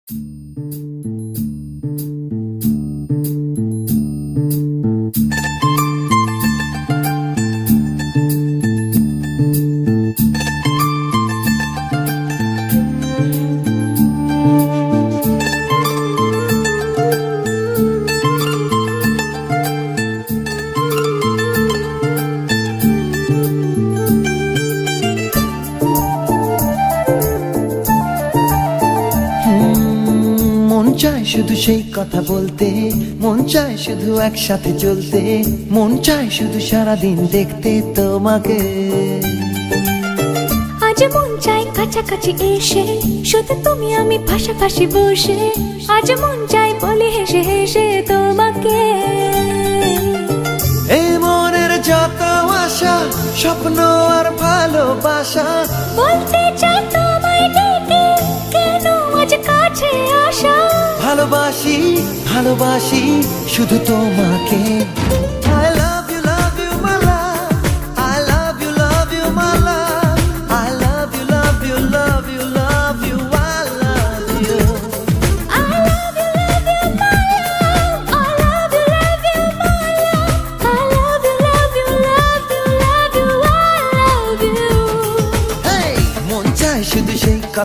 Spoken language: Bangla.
মন চায় শুধু সেই কথা বলতে, মন চায় শুধু একসাথে চলতে, মন চায় শুধু সারাদিন দেখতে তোমাকে। আজ মন চায় কাছাকাছি এসে, শুধু তুমি আমি পাশাপাশি বসে, আজ মন চায় বলে হেসে হেসে তোমাকে। এই মনের যত আশা, স্বপ্ন আর ভালোবাসা, বলতে চাই তোমায় ডেকে, কেন আজ কাছে আসা। ভালোবাসি ভালোবাসি শুধু তোমাকে।